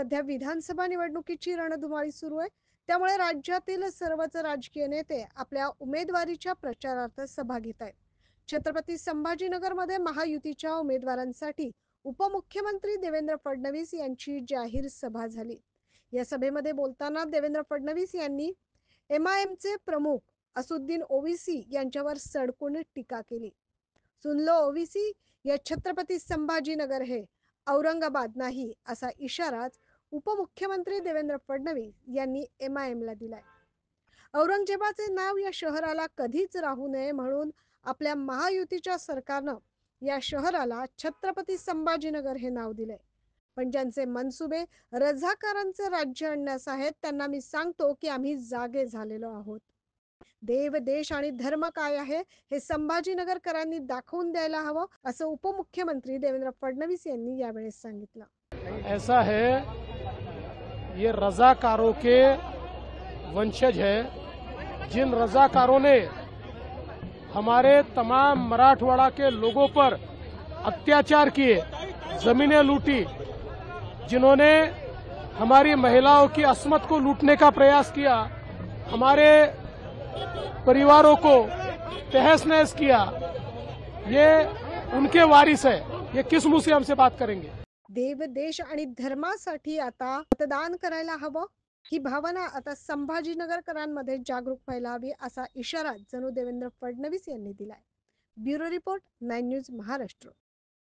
सध्या विधानसभा निवडणुकीची रणधुमाळी सुरू आहे. त्यामुळे राज्यातील सर्वच राजकीय नेते आपल्या उमेदवारीच्या प्रचारार्थ सभा घेत आहेत. छत्रपती संभाजीनगरमध्ये महायुतीच्या उमेदवारांसाठी उपमुख्यमंत्री देवेंद्र फडणवीस यांची जाहीर सभा झाली. या सभेमध्ये बोलताना देवेंद्र फडणवीस यांनी एमआयएमचे प्रमुख असुद्दीन ओवीसी यांच्यावर सडकून टीका केली. सुन लो ओवीसी, या छत्रपती संभाजीनगर हे औरंगाबाद नाही असा इशाराच उपमुख्यमंत्री देवेंद्र फडणवीस यांनी एमआयएमला दिलाय. औरंगजेबाचे नाव या शहराला कधीच राहू नये म्हणून आपल्या महायुतीच्या सरकारनं या शहराला छत्रपती संभाजीनगर हे नाव दिलंय. पण ज्यांचे मनसुबे रझाकारांचे राज्य आणण्यास आहेत त्यांना मी सांगतो की आम्ही जागे झालेलो आहोत. देव, देश आणि धर्म काय आहे हे संभाजीनगरकरांनी दाखवून द्यायला हवं, असं उपमुख्यमंत्री देवेंद्र फडणवीस यांनी यावेळेस सांगितलं. ऐसा है, ये रजाकारों के वंशज है। जिन रजाकारों ने हमारे तमाम मराठवाड़ा के लोगों पर अत्याचार किए, जमीनें लूटी, जिन्होंने हमारी महिलाओं की अस्मत को लूटने का प्रयास किया, हमारे परिवारों को तहस नहस किया, ये उनके वारिस है। ये किस मुंह से हमसे बात करेंगे? देव, देश आणि धर्मासाठी आता मतदान करायला हवं, ही भावना आता संभाजीनगरकरांमध्ये जागरूक व्हायला हवी असा इशारा जणू देवेंद्र फडणवीस यांनी दिलाय. Bureau report, 9 news Maharashtra.